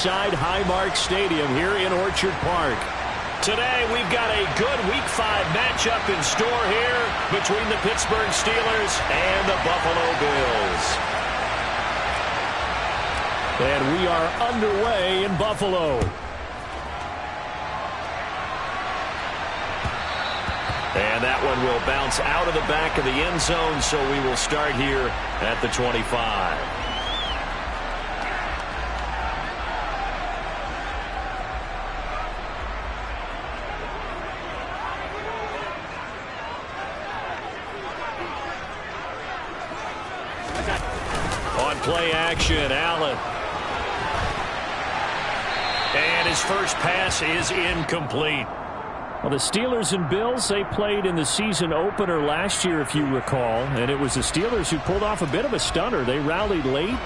inside Highmark Stadium here in Orchard Park. Today we've got a good Week 5 matchup in store here between the Pittsburgh Steelers and the Buffalo Bills. And we are underway in Buffalo. And that one will bounce out of the back of the end zone, so we will start here at the 25. On play action, Allen. And his first pass is incomplete. Well, the Steelers and Bills, they played in the season opener last year, if you recall, and it was the Steelers who pulled off a bit of a stunner. They rallied late,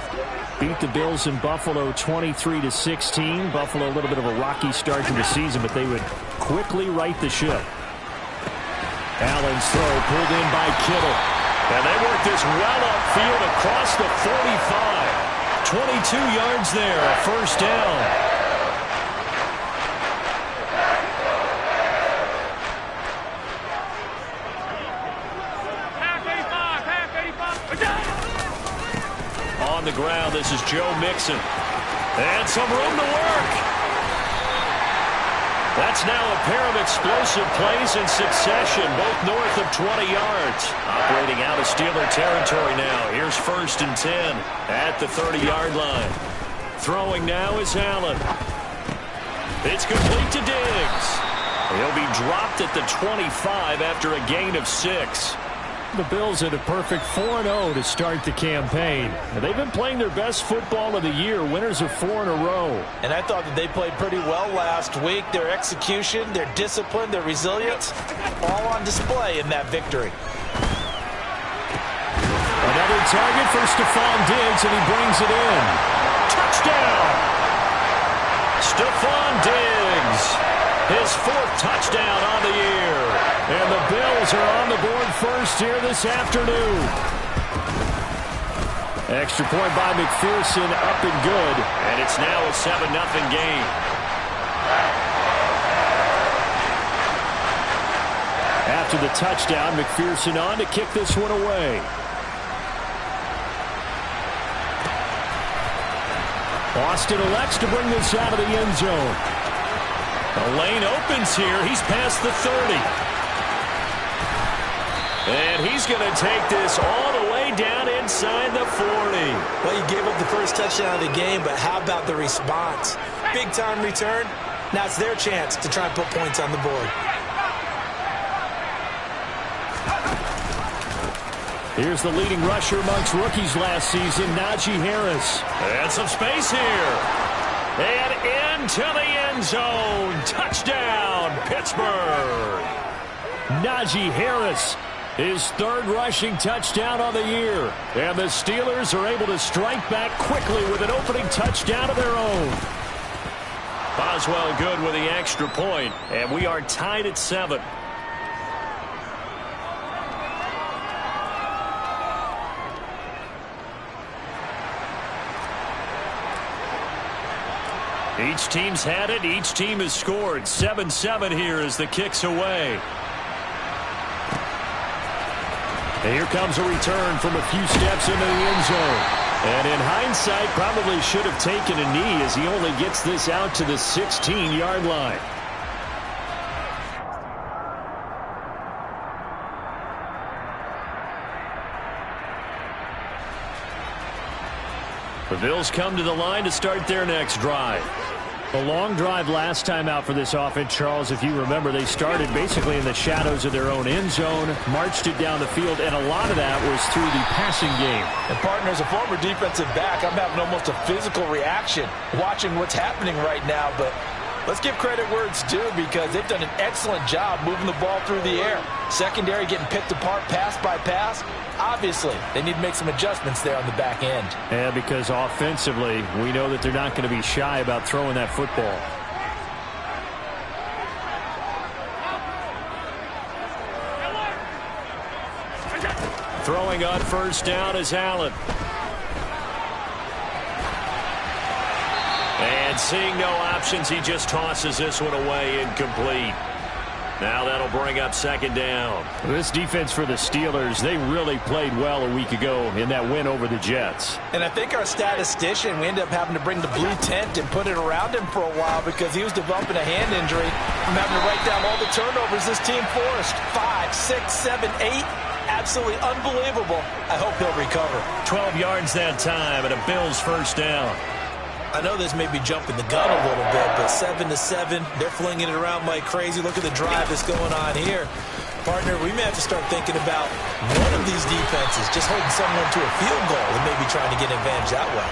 beat the Bills in Buffalo 23-16. Buffalo a little bit of a rocky start to the season, but they would quickly right the ship. Allen's throw pulled in by Kittle. And they worked this well upfield across the 45. 22 yards there, a first down. On the ground, this is Joe Mixon. And some room to work. That's now a pair of explosive plays in succession, both north of 20 yards. Operating out of Steeler territory now. Here's 1st and 10 at the 30-yard line. Throwing now is Allen. It's complete to Diggs. He'll be dropped at the 25 after a gain of 6. The Bills had a perfect 4-0 to start the campaign. They've been playing their best football of the year, winners of 4 in a row. And I thought that they played pretty well last week. Their execution, their discipline, their resilience, all on display in that victory. Another target for Stephon Diggs, and he brings it in. Touchdown! Stephon Diggs, his 4th touchdown on the year. And the Bills are on the board first here this afternoon. Extra point by McPherson, up and good. And it's now a 7-0 game. After the touchdown, McPherson on to kick this one away. Austin elects to bring this out of the end zone. The lane opens here. He's past the 30. And he's going to take this all the way down inside the 40. Well, you gave up the first touchdown of the game, but how about the response? Big-time return. Now it's their chance to try and put points on the board. Here's the leading rusher amongst rookies last season, Najee Harris. And some space here. And into the end zone. Touchdown, Pittsburgh. Najee Harris, his 3rd rushing touchdown on the year. And the Steelers are able to strike back quickly with an opening touchdown of their own. Boswell good with the extra point. And we are tied at 7. Each team's had it. Each team has scored. 7-7 here as the kick's away. And here comes a return from a few steps into the end zone. And in hindsight, probably should have taken a knee as he only gets this out to the 16-yard line. The Bills come to the line to start their next drive. A long drive last time out for this offense, Charles. If you remember, they started basically in the shadows of their own end zone, marched it down the field, and a lot of that was through the passing game. And partner, as a former defensive back, I'm having almost a physical reaction watching what's happening right now. But let's give credit where it's due because they've done an excellent job moving the ball through the air. Secondary getting picked apart pass by pass. Obviously, they need to make some adjustments there on the back end. Yeah, because offensively, we know that they're not going to be shy about throwing that football. Throwing on first down is Allen. And And seeing no options, he just tosses this one away, incomplete. Now that'll bring up second down. This defense for the Steelers, they really played well a week ago in that win over the Jets. And I think our statistician, we ended up having to bring the blue tent and put it around him for a while because he was developing a hand injury from having to write down all the turnovers this team forced. 5, 6, 7, 8. Absolutely unbelievable. I hope he'll recover. 12 yards that time and a Bills first down. I know this may be jumping the gun a little bit, but 7-7, they're flinging it around like crazy. Look at the drive that's going on here. Partner, we may have to start thinking about one of these defenses just holding someone to a field goal and maybe trying to get an advantage that way.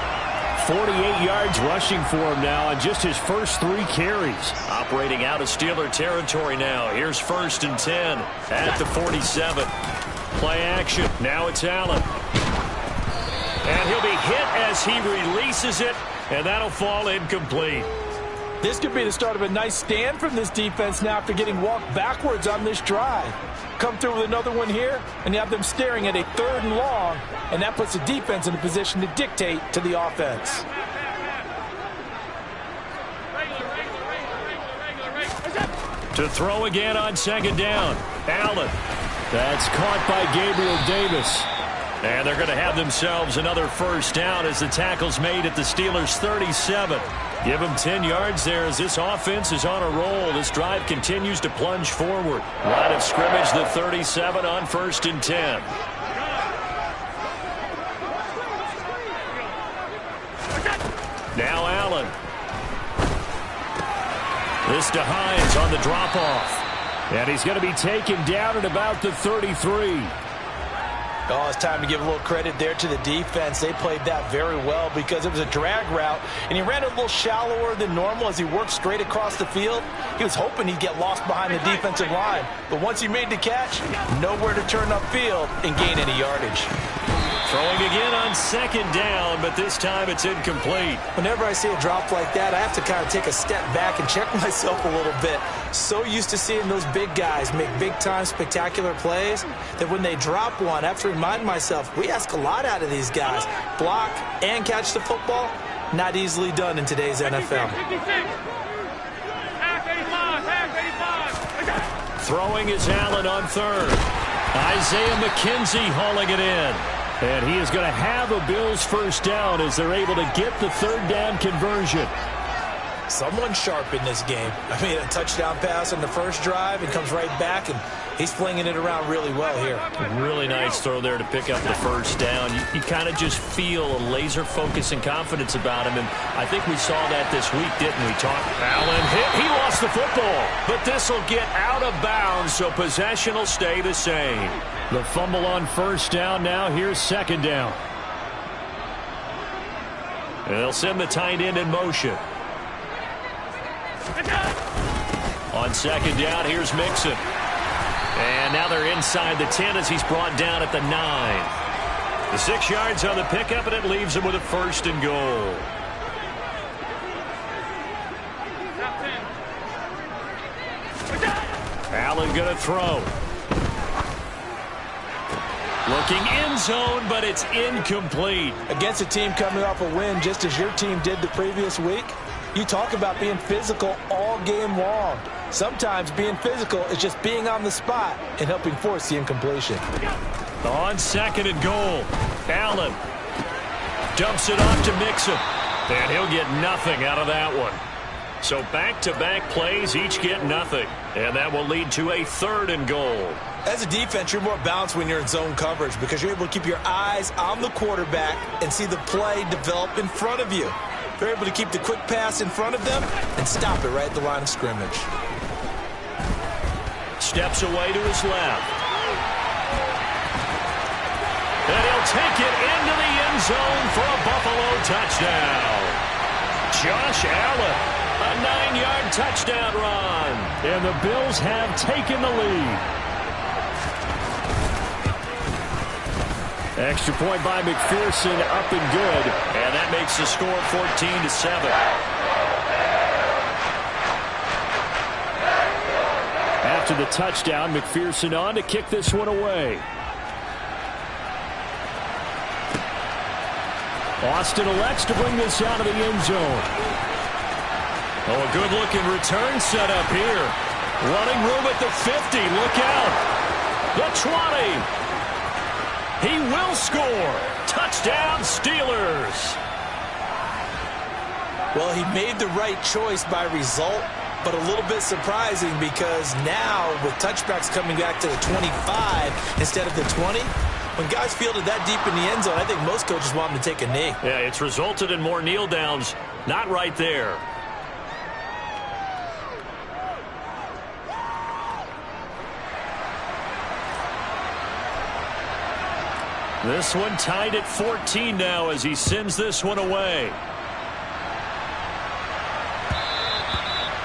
48 yards rushing for him now on just his first 3 carries. Operating out of Steeler territory now. Here's 1st and 10 at the 47. Play action. Now it's Allen. And he'll be hit as he releases it. And that'll fall incomplete. This could be the start of a nice stand from this defense now after getting walked backwards on this drive. Come through with another one here, and you have them staring at a 3rd and long, and that puts the defense in a position to dictate to the offense. To throw again on 2nd down. Allen. That's caught by Gabriel Davis. And they're going to have themselves another first down as the tackle's made at the Steelers' 37. Give them 10 yards there as this offense is on a roll. This drive continues to plunge forward. Line of scrimmage, the 37 on 1st and 10. Now Allen. This to Hines on the drop-off. And he's going to be taken down at about the 33. Oh, it's time to give a little credit there to the defense. They played that very well because it was a drag route, and he ran a little shallower than normal as he worked straight across the field. He was hoping he'd get lost behind the defensive line, but once he made the catch, nowhere to turn upfield and gain any yardage. Throwing again on 2nd down, but this time it's incomplete. Whenever I see a drop like that, I have to kind of take a step back and check myself a little bit. So used to seeing those big guys make big-time spectacular plays that when they drop one, I have to remind myself, we ask a lot out of these guys. Block and catch the football, not easily done in today's NFL. Throwing is Allen on 3rd. Isaiah McKenzie hauling it in. And he is going to have a Bills first down as they're able to get the 3rd down conversion. Someone sharp in this game. I mean, a touchdown pass on the first drive and comes right back, and he's flinging it around really well here. Really nice throw there to pick up the first down. You kind of just feel a laser focus and confidence about him, and I think we saw that this week, didn't we? Allen hit. He lost the football, but this will get out of bounds, so possession will stay the same. The fumble on 1st down. Now here's 2nd down. And they'll send the tight end in motion. On 2nd down, here's Mixon. And now they're inside the 10 as he's brought down at the 9. The 6 yards on the pickup, and it leaves him with a 1st and goal. Allen going to throw. Looking end zone, but it's incomplete. Against a team coming off a win just as your team did the previous week, you talk about being physical all game long. Sometimes being physical is just being on the spot and helping force the incompletion. On 2nd and goal, Allen dumps it off to Mixon, and he'll get nothing out of that one. So back-to-back plays, each get nothing, and that will lead to a 3rd and goal. As a defense, you're more balanced when you're in zone coverage because you're able to keep your eyes on the quarterback and see the play develop in front of you. They're able to keep the quick pass in front of them and stop it right at the line of scrimmage. Steps away to his left. And he'll take it into the end zone for a Buffalo touchdown. Josh Allen, a 9-yard touchdown run. And the Bills have taken the lead. Extra point by McPherson, up and good. And that makes the score 14-7. After the touchdown, McPherson on to kick this one away. Austin elects to bring this out of the end zone. Oh, a good-looking return set up here. Running room at the 50. Look out. The 20. He will score. Touchdown, Steelers. Well, he made the right choice by result, but a little bit surprising because now with touchbacks coming back to the 25 instead of the 20, when guys fielded that deep in the end zone, I think most coaches want them to take a knee. Yeah, it's resulted in more kneel downs. Not right there. This one tied at 14 now as he sends this one away.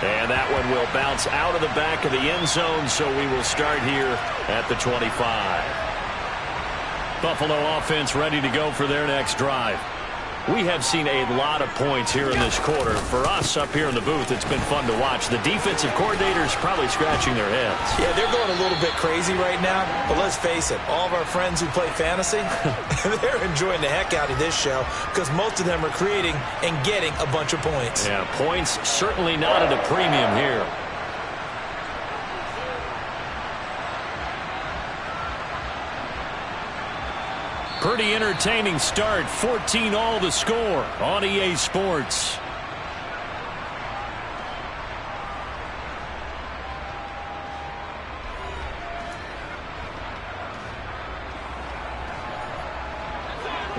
And that one will bounce out of the back of the end zone, so we will start here at the 25. Buffalo offense ready to go for their next drive. We have seen a lot of points here in this quarter. For us up here in the booth, it's been fun to watch. The defensive coordinators probably scratching their heads. Yeah, they're going a little bit crazy right now, but let's face it, all of our friends who play fantasy, they're enjoying the heck out of this show because most of them are creating and getting a bunch of points. Yeah, points certainly not at a premium here. Pretty entertaining start. 14 all the score on EA Sports.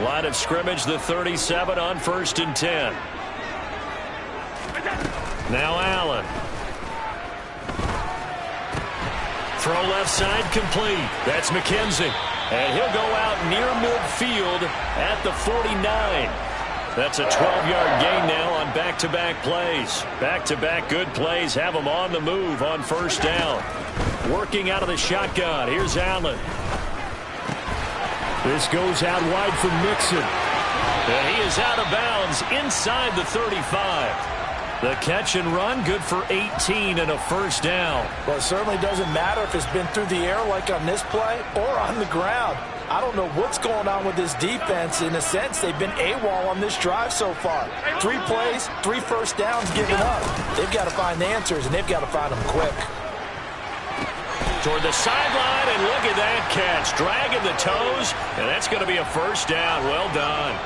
Line of scrimmage, the 37 on 1st and 10. Now Allen. Throw left side complete. That's McKenzie. And he'll go out near midfield at the 49. That's a 12-yard gain now on back-to-back plays. Back-to-back good plays have him on the move on 1st down. Working out of the shotgun. Here's Allen. This goes out wide for Mixon. And he is out of bounds inside the 35. The catch and run, good for 18 and a 1st down. Well, it certainly doesn't matter if it's been through the air like on this play or on the ground. I don't know what's going on with this defense. In a sense, they've been AWOL on this drive so far. 3 plays, 3 1st downs given up. They've got to find the answers, and they've got to find them quick. Toward the sideline, and look at that catch. Dragging the toes, and that's going to be a 1st down. Well done.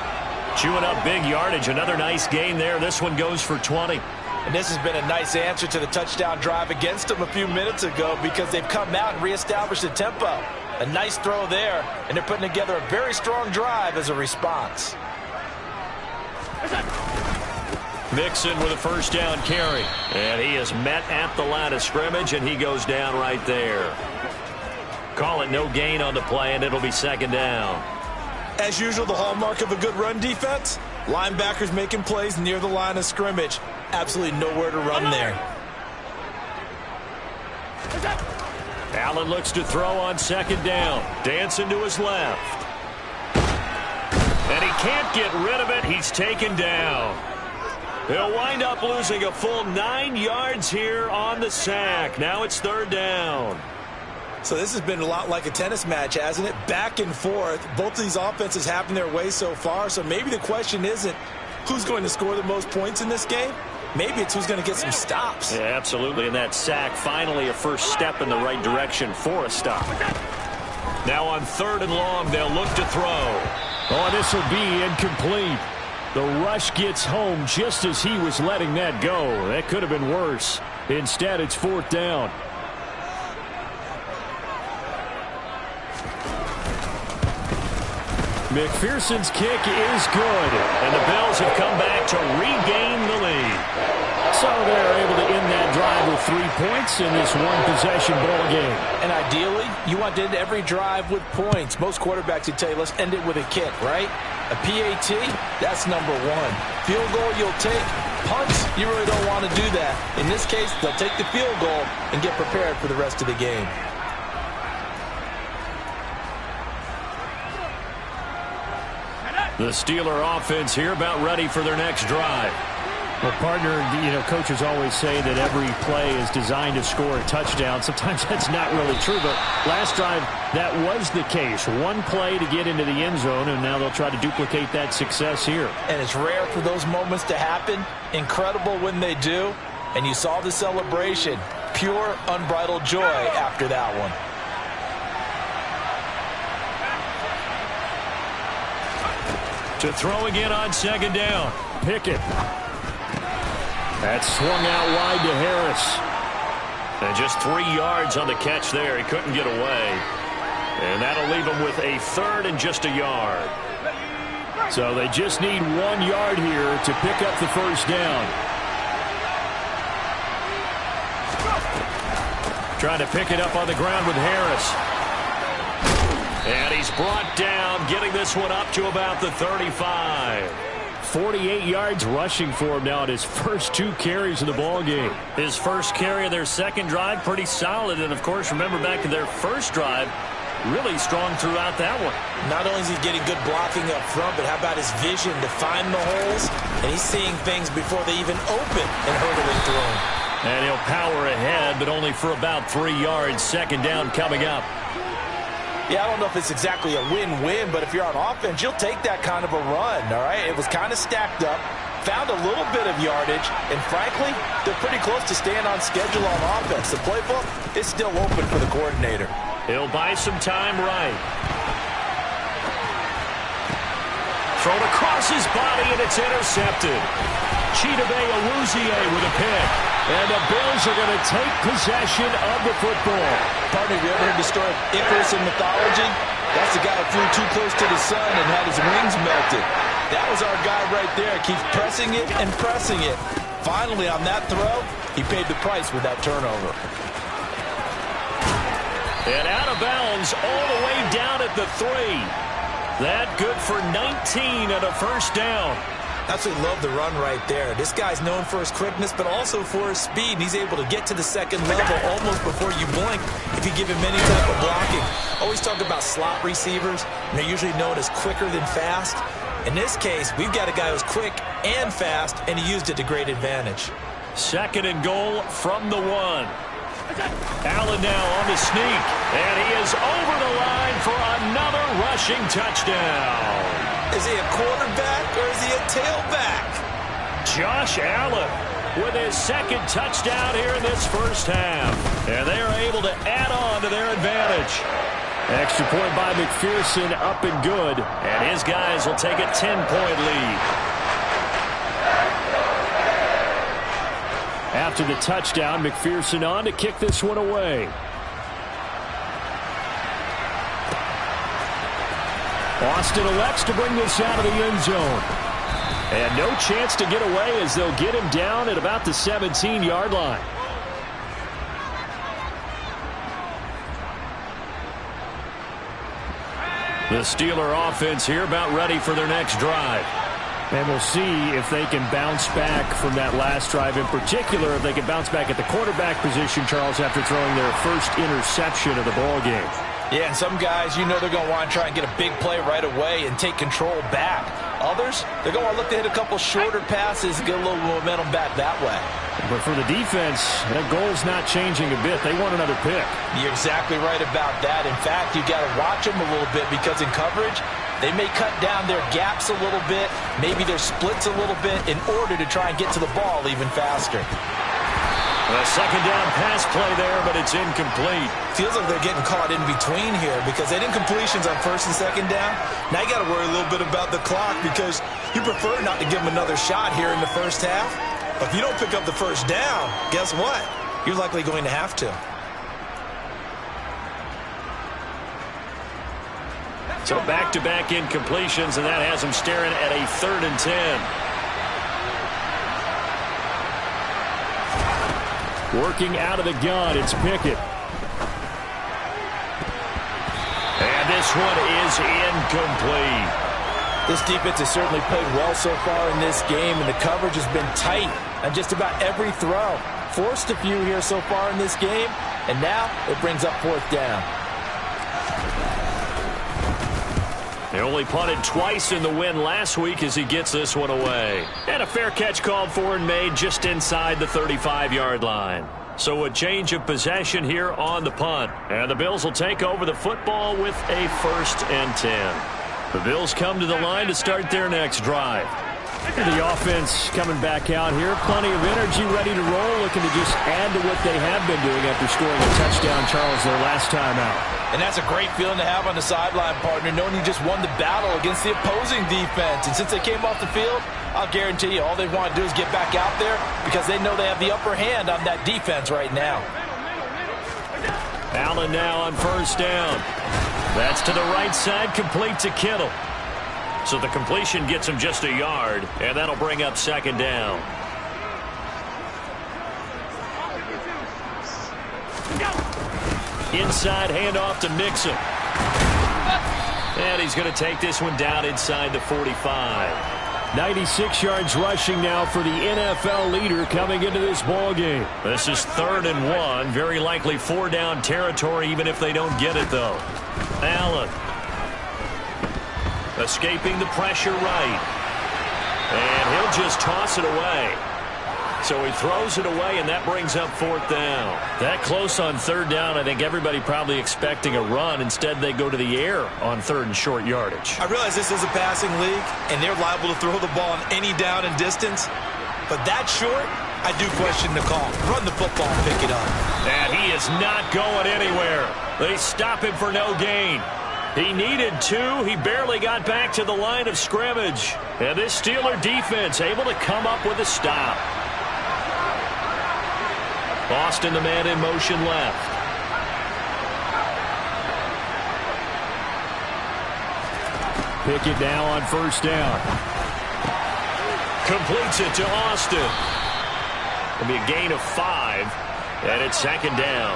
Chewing up big yardage. Another nice gain there. This one goes for 20. And this has been a nice answer to the touchdown drive against them a few minutes ago because they've come out and reestablished the tempo. A nice throw there, and they're putting together a very strong drive as a response. Mixon with a 1st down carry. And he is met at the line of scrimmage, and he goes down right there. Call it no gain on the play, and it'll be 2nd down. As usual, the hallmark of a good run defense, linebackers making plays near the line of scrimmage. Absolutely nowhere to run there. Allen looks to throw on 2nd down. Dancing to his left. And he can't get rid of it. He's taken down. He'll wind up losing a full 9 yards here on the sack. Now it's 3rd down. So this has been a lot like a tennis match, hasn't it? Back and forth. Both of these offenses having their way so far. So maybe the question isn't who's going to score the most points in this game. Maybe it's who's going to get some stops. Yeah, absolutely. And that sack, finally a first step in the right direction for a stop. Now on 3rd and long, they'll look to throw. Oh, this will be incomplete. The rush gets home just as he was letting that go. That could have been worse. Instead, it's 4th down. McPherson's kick is good. And the Bills have come back to regain the lead. So they're able to end that drive with 3 points in this one-possession ball game. And ideally, you want to end every drive with points. Most quarterbacks would tell you, let's end it with a kick, right? A PAT, that's number 1. Field goal you'll take. Punts, you really don't want to do that. In this case, they'll take the field goal and get prepared for the rest of the game. The Steeler offense here about ready for their next drive. Well, partner, coaches always say that every play is designed to score a touchdown. Sometimes that's not really true, but last drive, that was the case. 1 play to get into the end zone, and now they'll try to duplicate that success here. And it's rare for those moments to happen. Incredible when they do. And you saw the celebration. Pure, unbridled joy after that one. To throw again on second down. Pickett. That swung out wide to Harris. And just 3 yards on the catch there. He couldn't get away. And that'll leave him with a third and just a yard. So they just need 1 yard here to pick up the first down. Trying to pick it up on the ground with Harris. And he's brought down, getting this one up to about the 35. 48 yards rushing for him now at his first 2 carries of the ball game. His first carry of their second drive, pretty solid. And, of course, remember back to their first drive, really strong throughout that one. Not only is he getting good blocking up front, but how about his vision to find the holes? And he's seeing things before they even open and hurdling through them. And he'll power ahead, but only for about 3 yards. Second down coming up. Yeah, I don't know if it's exactly a win-win, but if you're on offense, you'll take that kind of a run, all right? It was kind of stacked up, found a little bit of yardage, and frankly, they're pretty close to staying on schedule on offense. The playbook is still open for the coordinator. He'll buy some time right. Thrown across his body, and it's intercepted. Chidobe Awuzie with a pick. And the Bills are going to take possession of the football. Partner, have you ever heard the story of Icarus in mythology? That's the guy who flew too close to the sun and had his wings melted. That was our guy right there. Keeps pressing it and pressing it. Finally, on that throw, he paid the price with that turnover. And out of bounds all the way down at the 3. That good for 19 and a first down. Absolutely love the run right there. This guy's known for his quickness, but also for his speed. And he's able to get to the second level almost before you blink if you give him any type of blocking. Always talk about slot receivers, and they're usually known as quicker than fast. In this case, we've got a guy who's quick and fast, and he used it to great advantage. Second and goal from the 1. Allen now on the sneak, and he is over the line for another rushing touchdown. Is he a quarterback or is he a tailback? Josh Allen with his second touchdown here in this first half. And they are able to add on to their advantage. Extra point by McPherson, up and good. And his guys will take a 10-point lead. After the touchdown, McPherson on to kick this one away. Austin elects to bring this out of the end zone. And no chance to get away as they'll get him down at about the 17-yard line. The Steeler offense here about ready for their next drive. And we'll see if they can bounce back from that last drive. In particular, if they can bounce back at the quarterback position, Charles, after throwing their first interception of the ball game. Yeah, and some guys, you know they're going to want to try and get a big play right away and take control back. Others, they're going to want to look to hit a couple shorter passes and get a little momentum back that way. But for the defense, that goal's not changing a bit. They want another pick. You're exactly right about that. In fact, you got to watch them a little bit because in coverage, they may cut down their gaps a little bit, maybe their splits a little bit in order to try and get to the ball even faster. A second down pass play there, but it's incomplete. Feels like they're getting caught in between here because they didn't completions on first and second down. Now you got to worry a little bit about the clock because you prefer not to give them another shot here in the first half. But if you don't pick up the first down, guess what? You're likely going to have to. So back-to-back incompletions, and that has them staring at a 3rd and 10. Working out of the gun, it's Pickett. And this one is incomplete. This defense has certainly played well so far in this game, and the coverage has been tight on just about every throw. Forced a few here so far in this game, and now it brings up 4th down. They only punted twice in the win last week as he gets this one away. And a fair catch called for and made just inside the 35-yard line. So a change of possession here on the punt. And the Bills will take over the football with a 1st and 10. The Bills come to the line to start their next drive. The offense coming back out here. Plenty of energy ready to roll looking to just add to what they have been doing after scoring a touchdown, Charles, their last time out. And that's a great feeling to have on the sideline, partner, knowing you just won the battle against the opposing defense. And since they came off the field, I'll guarantee you all they want to do is get back out there because they know they have the upper hand on that defense right now. Allen now on first down. That's to the right side, complete to Kittle. So the completion gets him just a yard, and that'll bring up second down. Inside handoff to Mixon. And he's going to take this one down inside the 45. 96 yards rushing now for the NFL leader coming into this ball game. This is 3rd and 1. Very likely 4-down territory, even if they don't get it, though. Allen. Escaping the pressure right. And he'll just toss it away. So he throws it away, and that brings up 4th down. That close on 3rd down, I think everybody probably expecting a run. Instead, they go to the air on 3rd and short yardage. I realize this is a passing league, and they're liable to throw the ball on any down and distance. But that short, I do question the call. Run the football and pick it up. And he is not going anywhere. They stop him for no gain. He needed 2. He barely got back to the line of scrimmage. And this Steeler defense able to come up with a stop. Boston, the man in motion left. Pickett now on first down. Completes it to Austin. It'll be a gain of 5, and it's second down.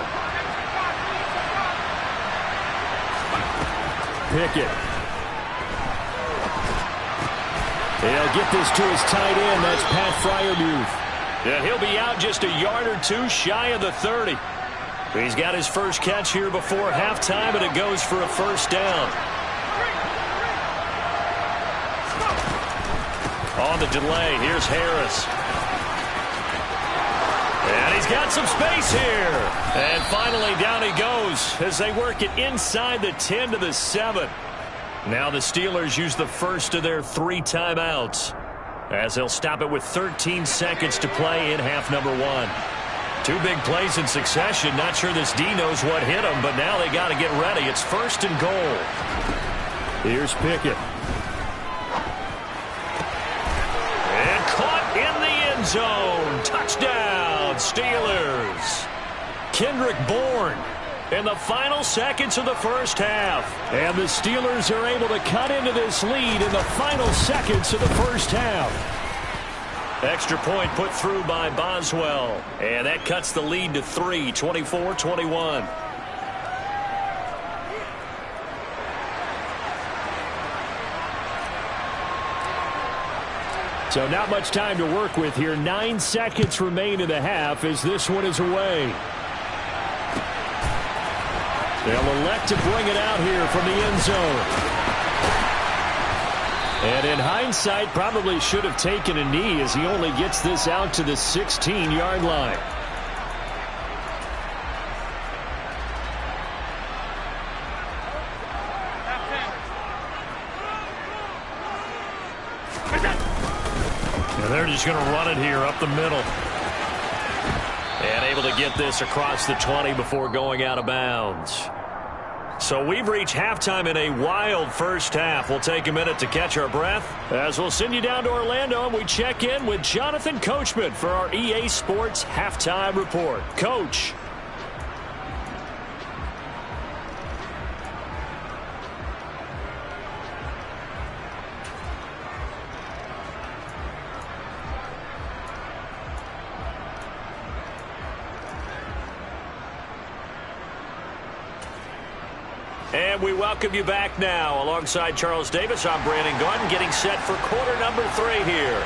Pickett. He'll get this to his tight end. That's Pat Freiermuth. And he'll be out just a yard or 2 shy of the 30. He's got his first catch here before halftime, and it goes for a first down. On the delay, here's Harris. And he's got some space here. And finally down he goes as they work it inside the 10 to the 7. Now the Steelers use the first of their 3 timeouts, as they'll stop it with 13 seconds to play in half number 1. 2 big plays in succession. Not sure this D knows what hit him, but now they got to get ready. It's 1st and goal. Here's Pickett. And caught in the end zone. Touchdown, Steelers. Kendrick Bourne in the final seconds of the first half. And the Steelers are able to cut into this lead in the final seconds of the first half. Extra point put through by Boswell. And that cuts the lead to 3, 24-21. So not much time to work with here. 9 seconds remain in the half as this one is away. They'll elect to bring it out here from the end zone. And in hindsight, probably should have taken a knee as he only gets this out to the 16-yard line. And they're just going to run it here up the middle. And able to get this across the 20 before going out of bounds. So we've reached halftime in a wild first half. We'll take a minute to catch our breath as we'll send you down to Orlando and we check in with Jonathan Coachman for our EA Sports Halftime Report. Coach. And we welcome you back now. Alongside Charles Davis, I'm Brandon Gaudin, getting set for quarter number 3 here.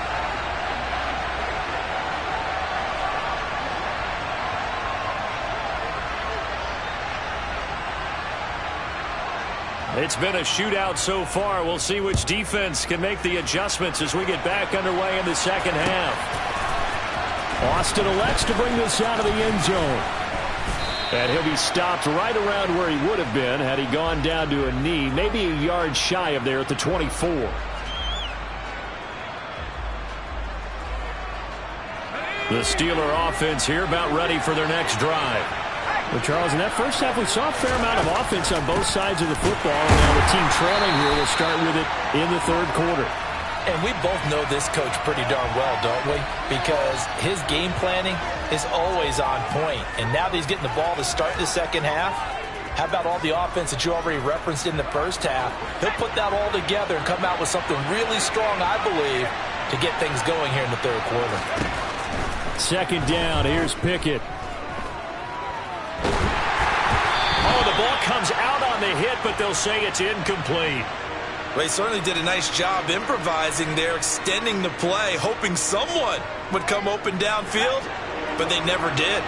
It's been a shootout so far. We'll see which defense can make the adjustments as we get back underway in the second half. Austin elects to bring this out of the end zone. And he'll be stopped right around where he would have been had he gone down to a knee, maybe a yard shy of there at the 24. The Steeler offense here about ready for their next drive. Well, Charles, in that first half, we saw a fair amount of offense on both sides of the football. And now the team trailing here will start with it in the third quarter. And we both know this coach pretty darn well, don't we? Because his game planning is always on point. And now that he's getting the ball to start the second half, how about all the offense that you already referenced in the first half? He'll put that all together and come out with something really strong, I believe, to get things going here in the third quarter. Second down, here's Pickett. Oh, the ball comes out on the hit, but they'll say it's incomplete. Well, he certainly did a nice job improvising there, extending the play, hoping someone would come open downfield, but they never did.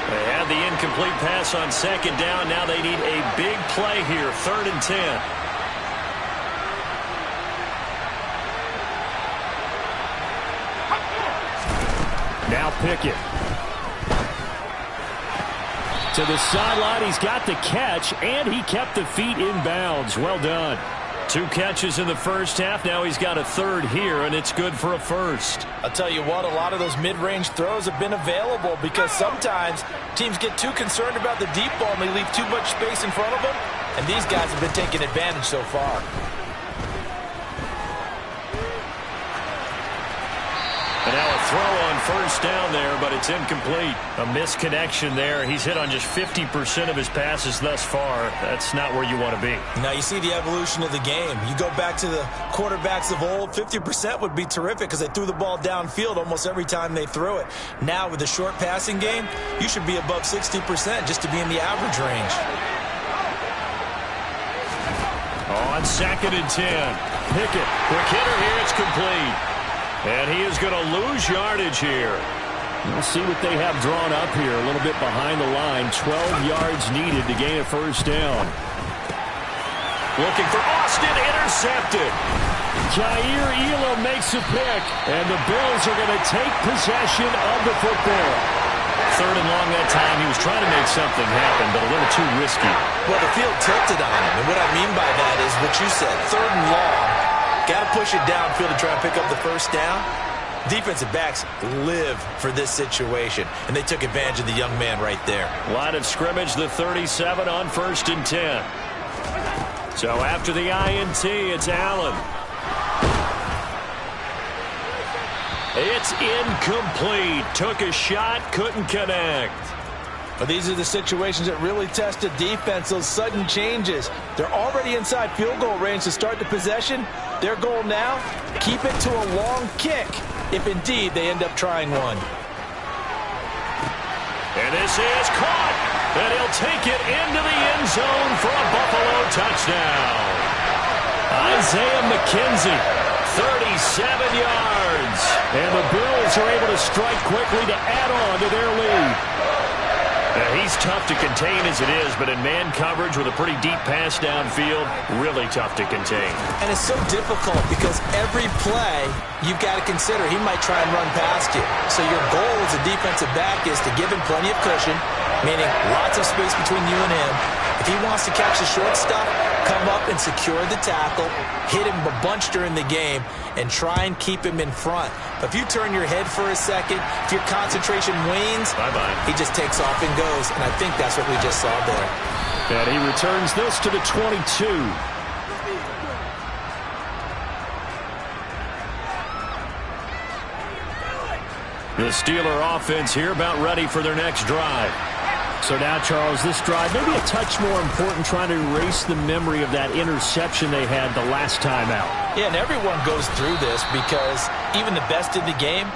They had the incomplete pass on second down. Now they need a big play here, 3rd and 10. Now Pickett. To the sideline, he's got the catch, and he kept the feet in bounds. Well done. 2 catches in the first half. Now he's got a third here, and it's good for a first. I'll tell you what, a lot of those mid-range throws have been available because sometimes teams get too concerned about the deep ball and they leave too much space in front of them, and these guys have been taking advantage so far. And now a throw on first down there, but it's incomplete. A misconnection there. He's hit on just 50% of his passes thus far. That's not where you want to be. Now you see the evolution of the game. You go back to the quarterbacks of old, 50% would be terrific because they threw the ball downfield almost every time they threw it. Now with the short passing game, you should be above 60% just to be in the average range. On 2nd and 10. Pickett. Quick hitter here. It's complete. And he is going to lose yardage here. We'll see what they have drawn up here. A little bit behind the line. 12 yards needed to gain a first down. Looking for Austin. Intercepted. Jair Elam makes a pick. And the Bills are going to take possession of the football. 3rd and long that time. He was trying to make something happen, but a little too risky. Well, the field tilted on him. And what I mean by that is what you said. 3rd and long. Got to push it downfield to try and pick up the first down. Defensive backs live for this situation, and they took advantage of the young man right there. Line of scrimmage, the 37 on 1st and 10. So after the INT, it's Allen. It's incomplete. Took a shot, couldn't connect. But these are the situations that really test a defense, those sudden changes. They're already inside field goal range to start the possession. Their goal now, keep it to a long kick, if indeed they end up trying one. And this is caught, and he'll take it into the end zone for a Buffalo touchdown. Isaiah McKenzie, 37 yards. And the Bills are able to strike quickly to add on to their lead. He's tough to contain as it is, but in man coverage with a pretty deep pass downfield, really tough to contain. And it's so difficult because every play you've got to consider he might try and run past you. So your goal as a defensive back is to give him plenty of cushion, meaning lots of space between you and him. If he wants to catch the short stuff, come up and secure the tackle, hit him a bunch during the game, and try and keep him in front. But if you turn your head for a second, if your concentration wanes, bye-bye. He just takes off and goes, and I think that's what we just saw there. And he returns this to the 22. The Steeler offense here about ready for their next drive. So now, Charles, this drive maybe a touch more important, trying to erase the memory of that interception they had the last time out. Yeah, and everyone goes through this because even the best in the game,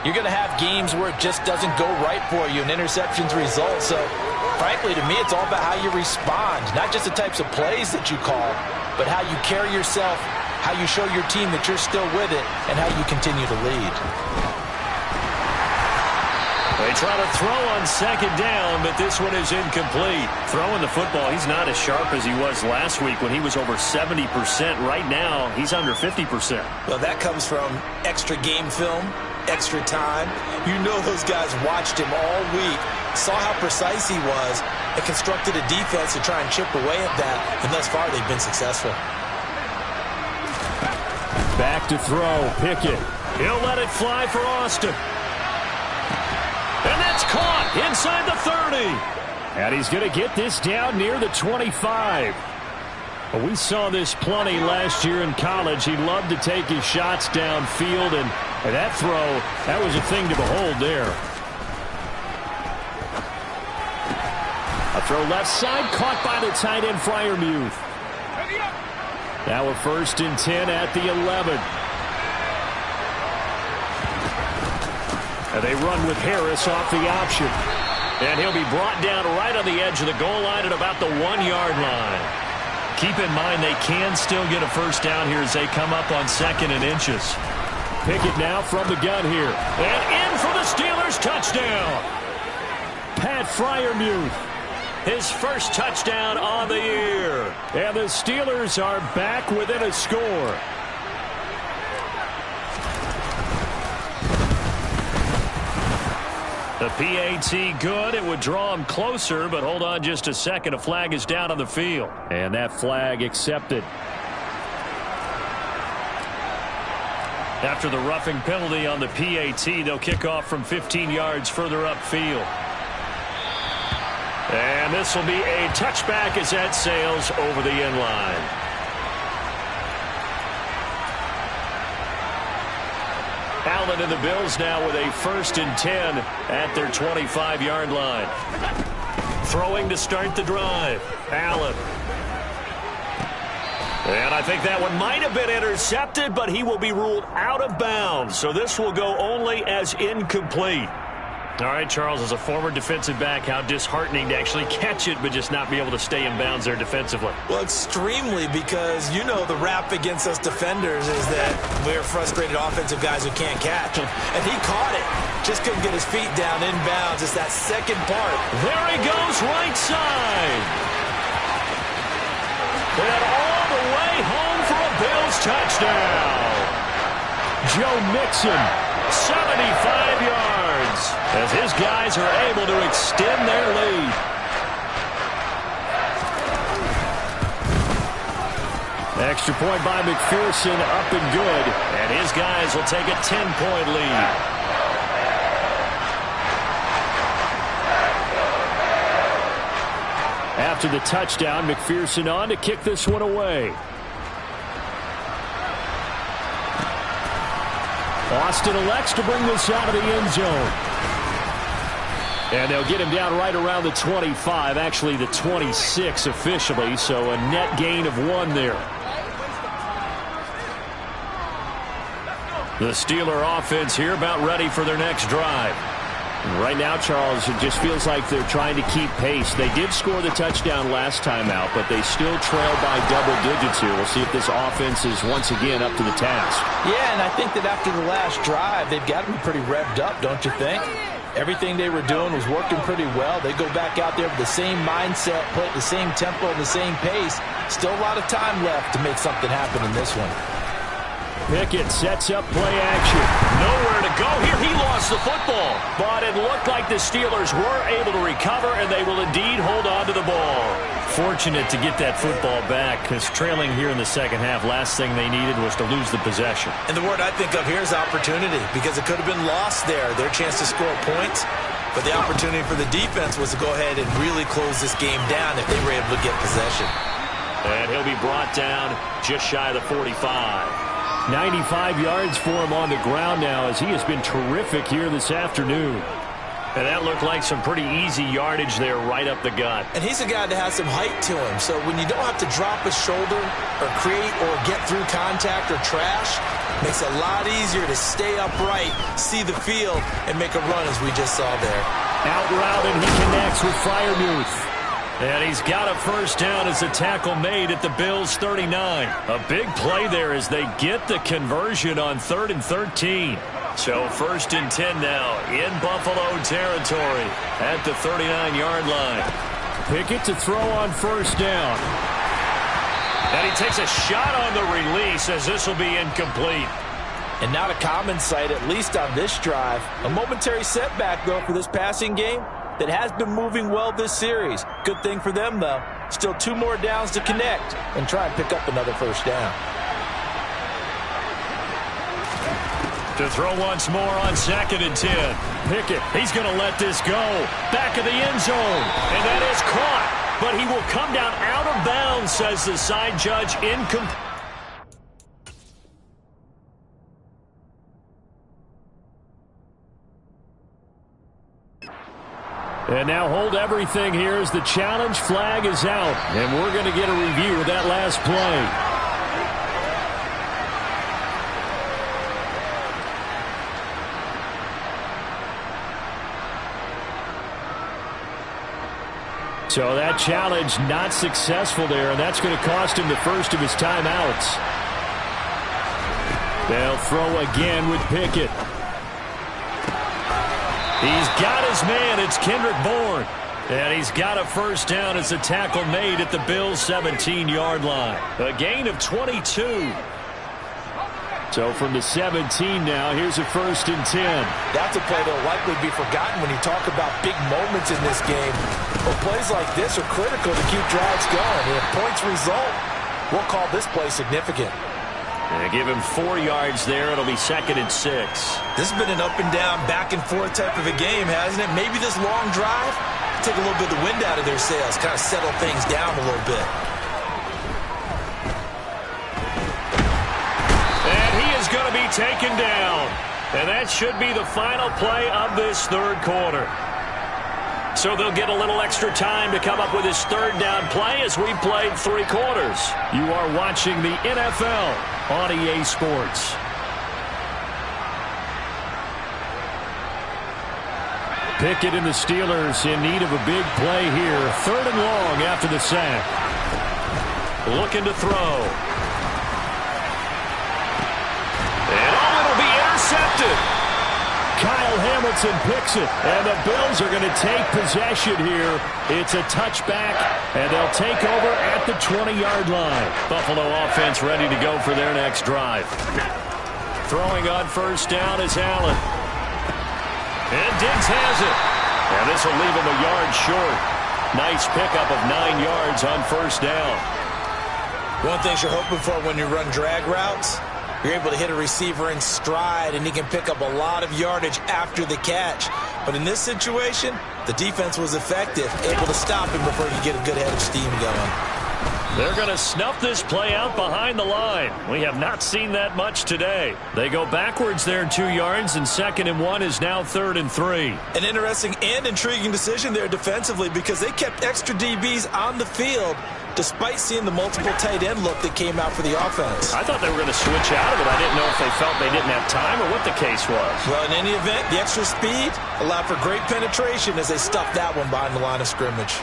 you're going to have games where it just doesn't go right for you and interceptions result. So, frankly, to me, it's all about how you respond, not just the types of plays that you call, but how you carry yourself, how you show your team that you're still with it, and how you continue to lead. They try to throw on second down, but this one is incomplete. Throwing the football, he's not as sharp as he was last week when he was over 70%. Right now, he's under 50%. Well, that comes from extra game film, extra time. You know those guys watched him all week, saw how precise he was, and constructed a defense to try and chip away at that, and thus far they've been successful. Back to throw, Pickett. He'll let it fly for Austin. inside the 30. And he's going to get this down near the 25. We saw this plenty last year in college. He loved to take his shots downfield, and that throw, that was a thing to behold there. A throw left side, caught by the tight end Freiermuth. Now a 1st and 10 at the 11. And they run with Harris off the option. And he'll be brought down right on the edge of the goal line at about the 1-yard line. Keep in mind they can still get a first down here as they come up on 2nd and inches. Pickett now from the gun here. And in for the Steelers touchdown. Pat Freiermuth. His first touchdown on the year. And the Steelers are back within a score. The PAT good. It would draw him closer, but hold on just a second. A flag is down on the field. And that flag accepted. After the roughing penalty on the PAT, they'll kick off from 15 yards further upfield. And this will be a touchback as that sails over the end line. Allen and the Bills now with a 1st and 10 at their 25-yard line. Throwing to start the drive. Allen. And I think that one might have been intercepted, but he will be ruled out of bounds. So this will go only as incomplete. All right, Charles, as a former defensive back, how disheartening to actually catch it but just not be able to stay in bounds there defensively. Well, extremely, because you know the rap against us defenders is that we're frustrated offensive guys who can't catch. And he caught it. Just couldn't get his feet down in bounds. It's that second part. There he goes, right side. And all the way home for a Bills touchdown. Joe Mixon, 75 yards, as his guys are able to extend their lead. Extra point by McPherson, up and good, and his guys will take a 10-point lead. After the touchdown, McPherson on to kick this one away. Austin elects to bring this out of the end zone. And they'll get him down right around the 25, actually the 26 officially, so a net gain of 1 there. The Steeler offense here about ready for their next drive. Right now, Charles, it just feels like they're trying to keep pace. They did score the touchdown last time out, but they still trail by double digits here. We'll see if this offense is once again up to the task. Yeah, and I think that after the last drive, they've got them pretty revved up, don't you think? Everything they were doing was working pretty well. They go back out there with the same mindset, play at the same tempo, and the same pace. Still a lot of time left to make something happen in this one. Pickett sets up play action. Nowhere to go here. He lost the football. But it looked like the Steelers were able to recover, and they will indeed hold on to the ball. Fortunate to get that football back, because trailing here in the second half, last thing they needed was to lose the possession. And the word I think of here is opportunity, because it could have been lost there, their chance to score points. But the opportunity for the defense was to go ahead and really close this game down if they were able to get possession. And he'll be brought down just shy of the 45. 95 yards for him on the ground now, as he has been terrific here this afternoon. And that looked like some pretty easy yardage there right up the gut. And he's a guy that has some height to him, so when you don't have to drop a shoulder or create or get through contact or trash, makes it a lot easier to stay upright, see the field, and make a run as we just saw there. Out route, and he connects with Freiermuth. And he's got a first down as the tackle made at the Bills' 39. A big play there as they get the conversion on 3rd and 13. So 1st and 10 now in Buffalo territory at the 39-yard line. Pickett to throw on first down. And he takes a shot on the release as this will be incomplete. And not a common sight, at least on this drive. A momentary setback, though, for this passing game that has been moving well this series. Good thing for them, though. Still 2 more downs to connect and try and pick up another first down. To throw once more on 2nd and 10. Pickett, he's going to let this go. Back of the end zone. And that is caught. But he will come down out of bounds, says the side judge. Incomplete. And now hold everything here as the challenge flag is out. And we're going to get a review of that last play. So that challenge not successful there, and that's going to cost him the first of his timeouts. They'll throw again with Pickett. He's got his man. It's Kendrick Bourne. And he's got a first down as a tackle made at the Bills' 17-yard line. A gain of 22. So from the 17 now, here's a 1st and 10. That's a play that will likely be forgotten when you talk about big moments in this game. But plays like this are critical to keep drives going. And if points result, we'll call this play significant. And give him 4 yards there. It'll be 2nd and 6. This has been an up and down, back and forth type of a game, hasn't it? Maybe this long drive take a little bit of the wind out of their sails, kind of settle things down a little bit. And he is going to be taken down. And that should be the final play of this 3rd quarter. So they'll get a little extra time to come up with his 3rd down play as we played 3 quarters. You are watching the NFL on EA Sports. Pickett and the Steelers in need of a big play here. 3rd and long after the sack. Looking to throw. And it'll be intercepted. Kyle Hamilton picks it, and the Bills are going to take possession here. It's a touchback, and they'll take over at the 20-yard line. Buffalo offense ready to go for their next drive. Throwing on 1st down is Allen. And Diggs has it. And this will leave him a yard short. Nice pickup of 9 yards on 1st down. One thing you're hoping for when you run drag routes, you're able to hit a receiver in stride, and he can pick up a lot of yardage after the catch. But in this situation, the defense was effective, able to stop him before he could get a good head of steam going. They're going to snuff this play out behind the line. We have not seen that much today. They go backwards there 2 yards, and 2nd and 1 is now 3rd and 3. An interesting and intriguing decision there defensively because they kept extra DBs on the field despite seeing the multiple tight end look that came out for the offense. I thought they were going to switch out of it. I didn't know if they felt they didn't have time or what the case was. Well, in any event, the extra speed allowed for great penetration as they stuffed that one behind the line of scrimmage.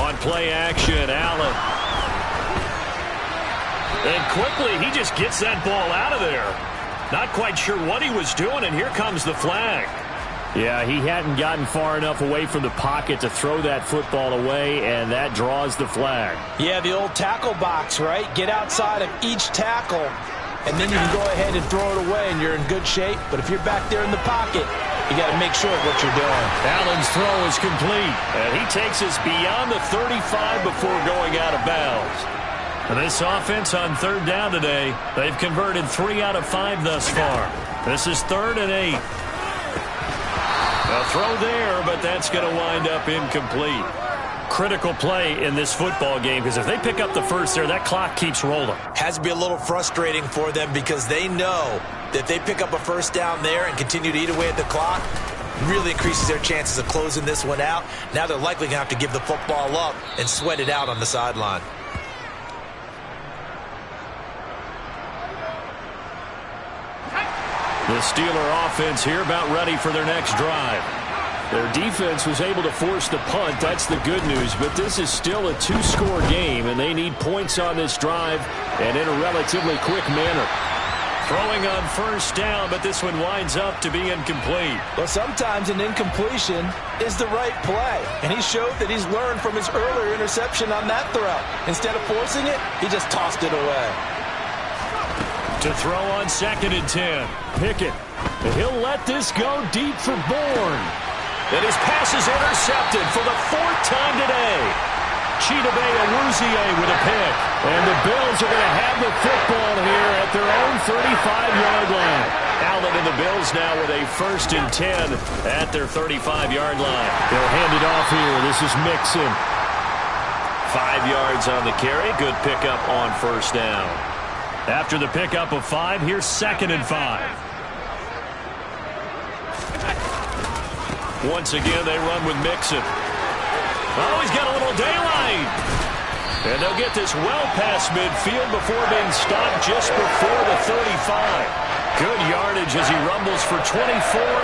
On play action, Allen. And quickly, he just gets that ball out of there. Not quite sure what he was doing, and here comes the flag. Yeah, he hadn't gotten far enough away from the pocket to throw that football away, and that draws the flag. Yeah, the old tackle box, right? Get outside of each tackle, and then you can go ahead and throw it away, and you're in good shape. But if you're back there in the pocket, you got to make sure of what you're doing. Allen's throw is complete, and he takes us beyond the 35 before going out of bounds. And this offense on 3rd down today, they've converted 3 out of 5 thus far. This is 3rd and 8. A throw there, but that's going to wind up incomplete. Critical play in this football game because if they pick up the first there, that clock keeps rolling. Has to be a little frustrating for them because they know that if they pick up a first down there and continue to eat away at the clock, really increases their chances of closing this one out. Now they're likely going to have to give the football up and sweat it out on the sideline. The Steeler offense here about ready for their next drive. Their defense was able to force the punt. That's the good news. But this is still a 2-score game, and they need points on this drive and in a relatively quick manner. Throwing on 1st down, but this one winds up to be incomplete. Well, sometimes an incompletion is the right play, and he showed that he's learned from his earlier interception on that throw. Instead of forcing it, he just tossed it away. To throw on 2nd and 10. Pickett. And he'll let this go deep for Bourne. And his pass is intercepted for the 4th time today. Chidobe Awuzie with a pick. And the Bills are going to have the football here at their own 35-yard line. Allen and the Bills now with a 1st and 10 at their 35-yard line. They'll hand it off here. This is Mixon. 5 yards on the carry. Good pickup on 1st down. After the pickup of 5, here's 2nd and 5. Once again, they run with Mixon. Oh, he's got a little daylight. And they'll get this well past midfield before being stopped just before the 35. Good yardage as he rumbles for 24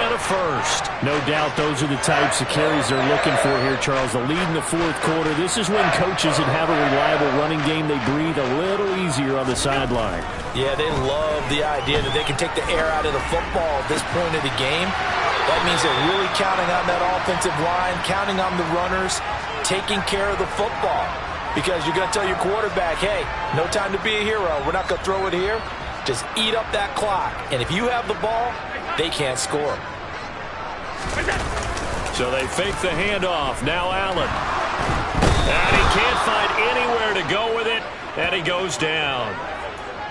and a 1st. No doubt those are the types of carries they're looking for here, Charles. The lead in the 4th quarter. This is when coaches that have a reliable running game, they breathe a little easier on the sideline. Yeah, they love the idea that they can take the air out of the football at this point of the game. That means they're really counting on that offensive line, counting on the runners, taking care of the football. Because you're going to tell your quarterback, hey, no time to be a hero. We're not going to throw it here. Just eat up that clock. And if you have the ball, they can't score. So they fake the handoff. Now Allen. And he can't find anywhere to go with it. And he goes down.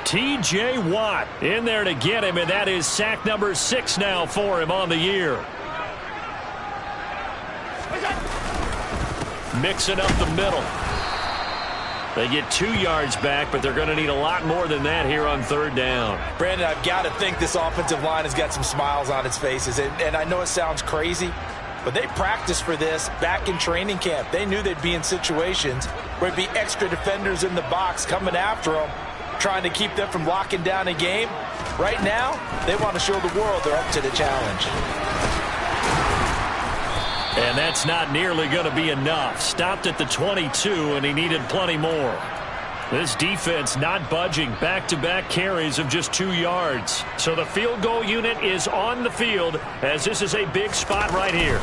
T.J. Watt in there to get him, and that is sack number 6 now for him on the year. Mixing up the middle. They get 2 yards back, but they're going to need a lot more than that here on 3rd down. Brandon, I've got to think this offensive line has got some smiles on its faces. And I know it sounds crazy, but they practiced for this back in training camp. They knew they'd be in situations where there'd be extra defenders in the box coming after them, trying to keep them from locking down a game. Right now, they want to show the world they're up to the challenge. And that's not nearly going to be enough. Stopped at the 22, and he needed plenty more. This defense not budging. Back-to-back carries of just 2 yards. So the field goal unit is on the field, as this is a big spot right here.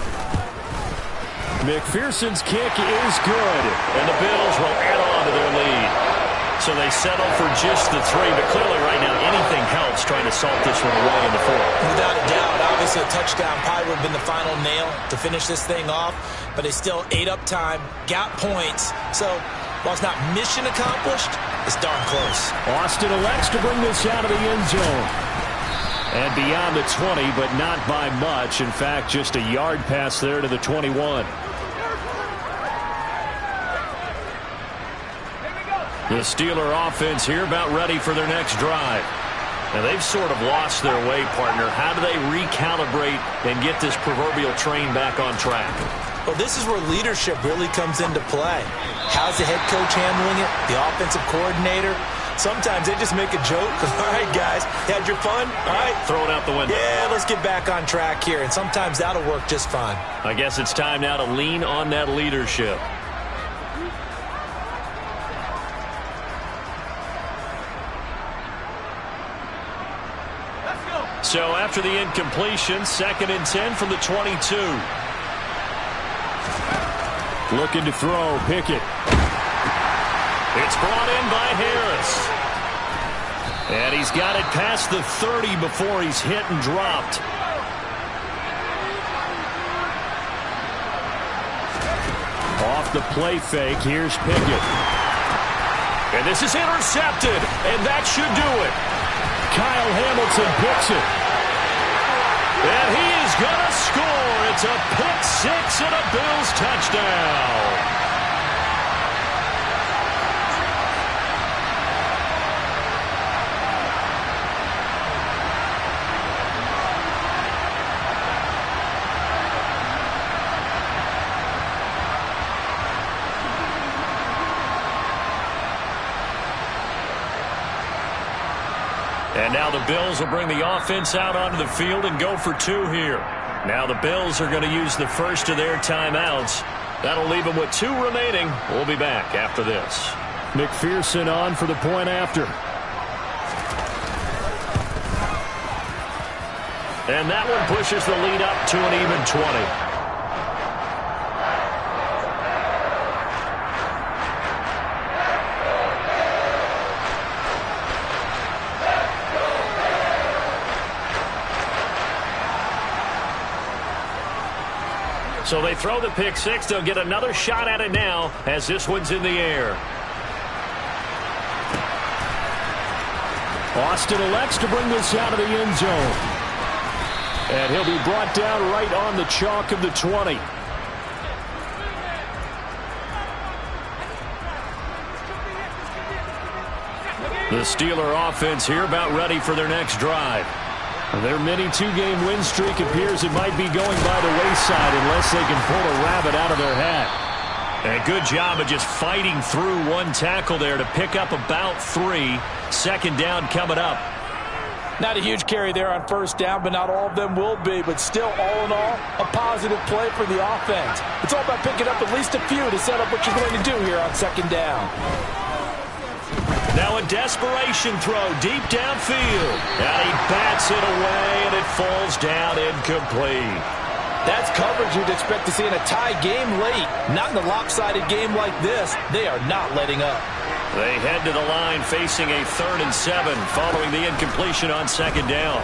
McPherson's kick is good, and the Bills will add on to their lead. So they settle for just the 3, but clearly right now anything helps trying to salt this one away in the 4th. Without a doubt, obviously a touchdown probably would have been the final nail to finish this thing off, but they still ate up time, got points. So while it's not mission accomplished, it's darn close. Austin elects to bring this out of the end zone. And beyond the 20, but not by much. In fact, just a yard pass there to the 21. The Steeler offense here about ready for their next drive. Now they've sort of lost their way, partner. How do they recalibrate and get this proverbial train back on track? Well, this is where leadership really comes into play. How's the head coach handling it? The offensive coordinator? Sometimes they just make a joke. All right, guys, had your fun? All right. Throw it out the window. Yeah, let's get back on track here. And sometimes that'll work just fine. I guess it's time now to lean on that leadership. So after the incompletion, 2nd and 10 from the 22. Looking to throw, Pickett. It's brought in by Harris. And he's got it past the 30 before he's hit and dropped. Off the play fake, here's Pickett. And this is intercepted, and that should do it. Kyle Hamilton picks it. And he is going to score. It's a pick 6 and a Bills touchdown. And now the Bills will bring the offense out onto the field and go for 2 here. Now the Bills are going to use the first of their timeouts. That'll leave them with 2 remaining. We'll be back after this. McPherson on for the point after. And that one pushes the lead up to an even 20. So they throw the pick six. They'll get another shot at it now as this one's in the air. Austin elects to bring this out of the end zone. And he'll be brought down right on the chalk of the 20. The Steeler offense here about ready for their next drive. Their mini two-game win streak appears it might be going by the wayside unless they can pull a rabbit out of their hat. And a good job of just fighting through one tackle there to pick up about 3. Second down coming up. Not a huge carry there on first down, but not all of them will be. But still, all in all, a positive play for the offense. It's all about picking up at least a few to set up what you're going to do here on second down. Now a desperation throw deep downfield. And he bats it away, and it falls down incomplete. That's coverage you'd expect to see in a tie game late. Not in a lopsided game like this. They are not letting up. They head to the line facing a 3rd and 7 following the incompletion on second down.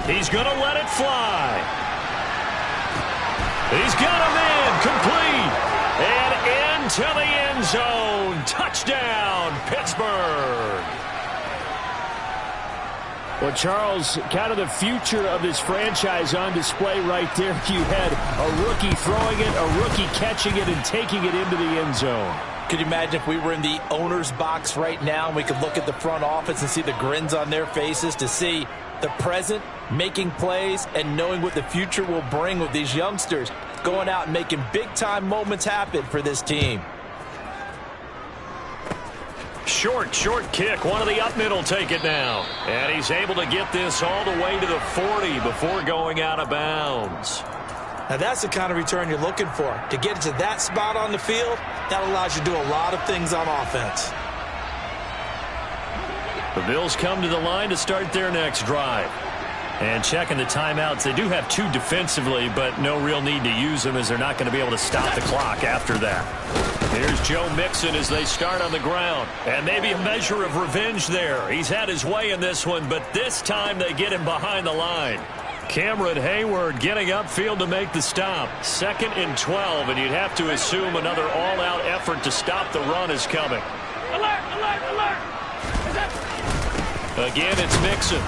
He's going to let it fly. He's got him in, complete, and into the end zone. Touchdown, Pittsburgh. Well, Charles, kind of the future of this franchise on display right there. You had a rookie throwing it, a rookie catching it, and taking it into the end zone. Could you imagine if we were in the owner's box right now and we could look at the front office and see the grins on their faces, to see the present making plays and knowing what the future will bring with these youngsters going out and making big-time moments happen for this team. Short kick. One of the up middle take it now. And he's able to get this all the way to the 40 before going out of bounds. Now that's the kind of return you're looking for. To get it to that spot on the field, that allows you to do a lot of things on offense. The Bills come to the line to start their next drive. And checking the timeouts, they do have 2 defensively, but no real need to use them as they're not going to be able to stop the clock after that. Here's Joe Mixon as they start on the ground. And maybe a measure of revenge there. He's had his way in this one, but this time they get him behind the line. Cameron Hayward getting upfield to make the stop. 2nd and 12, and you'd have to assume another all-out effort to stop the run is coming. Alert, alert, alert! Again, it's Mixon.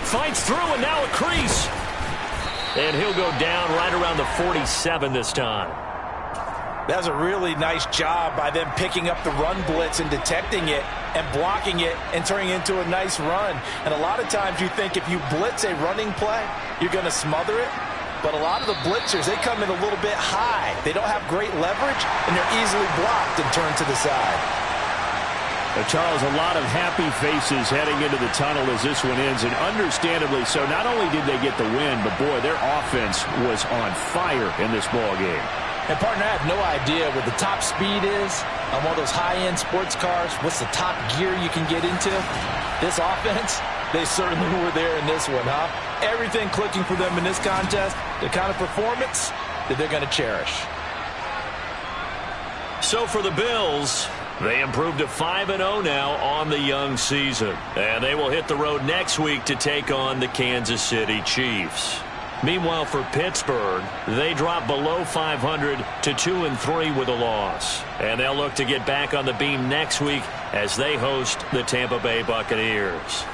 Fights through, and now a crease. And he'll go down right around the 47 this time. That was a really nice job by them picking up the run blitz and detecting it and blocking it and turning it into a nice run. And a lot of times you think if you blitz a running play, you're going to smother it. But a lot of the blitzers, they come in a little bit high. They don't have great leverage, and they're easily blocked and turned to the side. Charles, a lot of happy faces heading into the tunnel as this one ends, and understandably so. Not only did they get the win, but boy, their offense was on fire in this ball game. And, partner, I have no idea what the top speed is on one of those high-end sports cars. What's the top gear you can get into? This offense, they certainly were there in this one, huh? Everything clicking for them in this contest, the kind of performance that they're going to cherish. So for the Bills, they improved to 5-0 now on the young season. And they will hit the road next week to take on the Kansas City Chiefs. Meanwhile, for Pittsburgh, they drop below 500 to 2-3 with a loss. And they'll look to get back on the beam next week as they host the Tampa Bay Buccaneers.